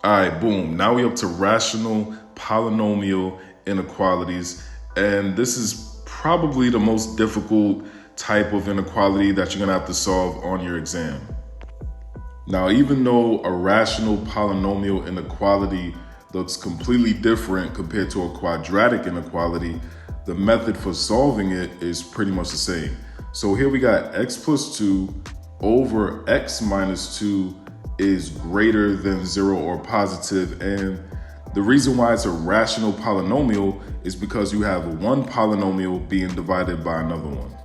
All right, boom. Now we're up to rational polynomial inequalities. And this is probably the most difficult type of inequality that you're gonna have to solve on your exam. Now, even though a rational polynomial inequality looks completely different compared to a quadratic inequality, the method for solving it is pretty much the same. So here we got x plus 2 over x minus 2 is greater than 0 or positive. And the reason why it's a rational polynomial is because you have one polynomial being divided by another one.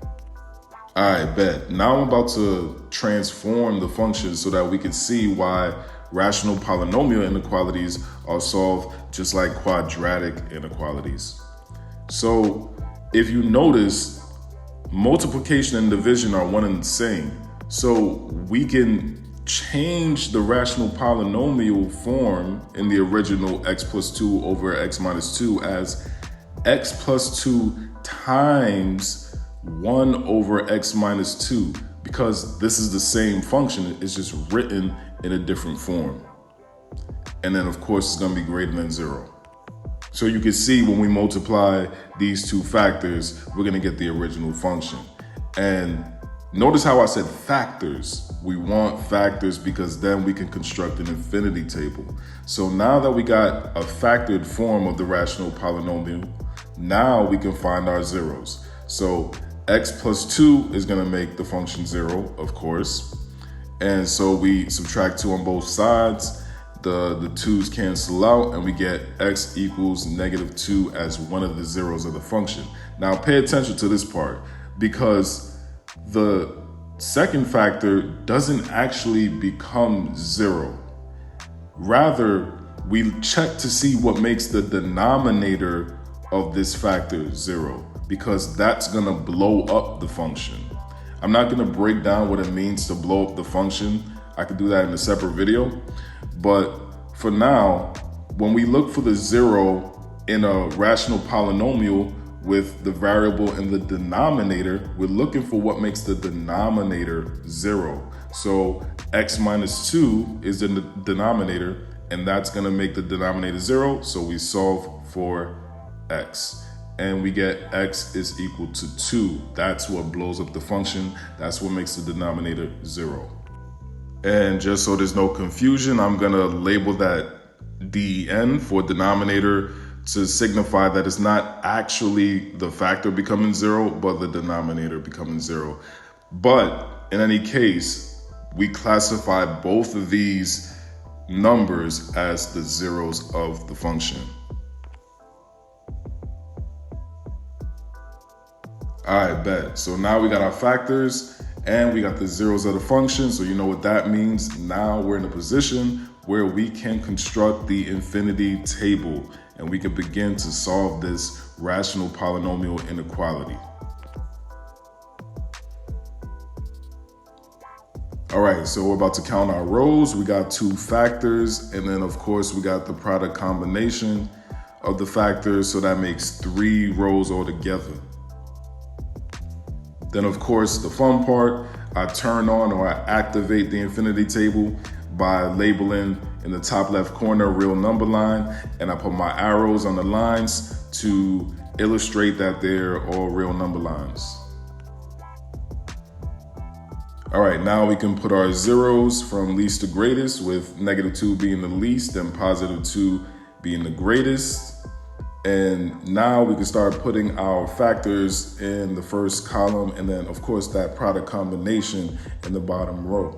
All right, bet. Now I'm about to transform the function so that we can see why rational polynomial inequalities are solved just like quadratic inequalities. So if you notice, multiplication and division are one and the same. So we can change the rational polynomial form in the original x plus 2 over x minus 2 as x plus 2 times 1 over x minus 2, because this is the same function, it's just written in a different form. And then of course it's going to be greater than 0. So you can see when we multiply these two factors, we're going to get the original function. And notice how I said factors. We want factors because then we can construct an infinity table. So now that we got a factored form of the rational polynomial, now we can find our zeros. So x plus 2 is going to make the function 0, of course. And so we subtract 2 on both sides. The 2's cancel out and we get x equals -2 as one of the zeros of the function. Now pay attention to this part, because the second factor doesn't actually become 0. Rather, we check to see what makes the denominator of this factor 0, because that's gonna blow up the function. I'm not gonna break down what it means to blow up the function. I could do that in a separate video. But for now, when we look for the 0 in a rational polynomial with the variable in the denominator, we're looking for what makes the denominator 0. So x minus 2 is in the denominator, and that's going to make the denominator 0. So we solve for x, and we get x is equal to 2. That's what blows up the function. That's what makes the denominator 0. And just so there's no confusion, I'm going to label that den for denominator to signify that it's not actually the factor becoming 0, but the denominator becoming 0. But in any case, we classify both of these numbers as the zeros of the function. All right, bet. So now we got our factors and we got the zeros of the function. So you know what that means. Now we're in a position where we can construct the infinity table and we can begin to solve this rational polynomial inequality. All right, so we're about to count our rows. We got 2 factors, and then of course we got the product combination of the factors, so that makes 3 rows altogether. Then of course the fun part, I turn on or I activate the infinity table by labeling in the top left corner real number line, and I put my arrows on the lines to illustrate that they're all real number lines. All right, now we can put our zeros from least to greatest, with -2 being the least and +2 being the greatest. And now we can start putting our factors in the first column, and then of course that product combination in the bottom row.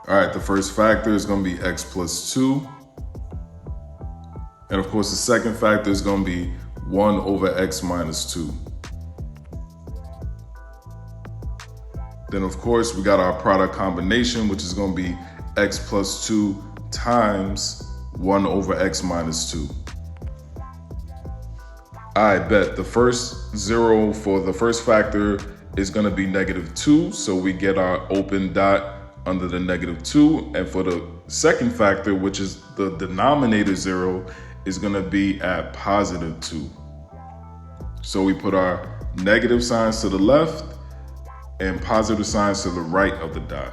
All right, the first factor is going to be x plus 2. And of course the second factor is going to be 1 over x minus 2. Then of course we got our product combination, which is going to be x plus 2 times 1 over x minus 2. I bet the first 0 for the first factor is going to be -2, so we get our open dot under the -2. And for the second factor, which is the denominator 0, is going to be at +2. So we put our negative signs to the left and positive signs to the right of the dot.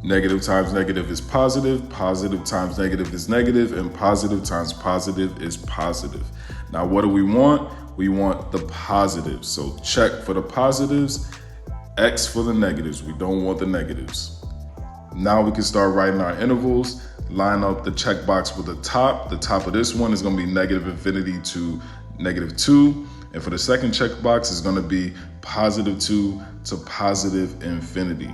Negative times negative is positive, positive times negative is negative, and positive times positive is positive. Now, what do we want? We want the positives. So check for the positives, X for the negatives. We don't want the negatives. Now we can start writing our intervals. Line up the checkbox with the top. The top of this one is going to be negative infinity to negative 2. And for the second checkbox, it's going to be positive 2 to positive infinity.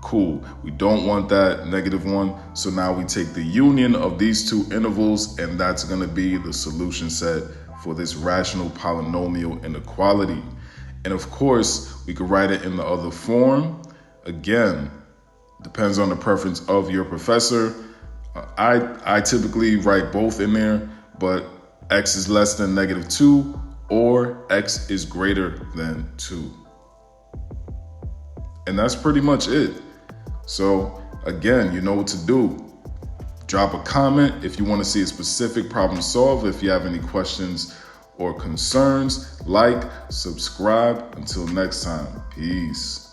Cool. We don't want that negative 1. So now we take the union of these two intervals, and that's going to be the solution set for this rational polynomial inequality. And of course, we could write it in the other form. Again, depends on the preference of your professor. I typically write both in there, but x is less than negative 2 or x is greater than 2. And that's pretty much it. So again, you know what to do. Drop a comment if you want to see a specific problem solved. If you have any questions or concerns, like, subscribe. Until next time, peace.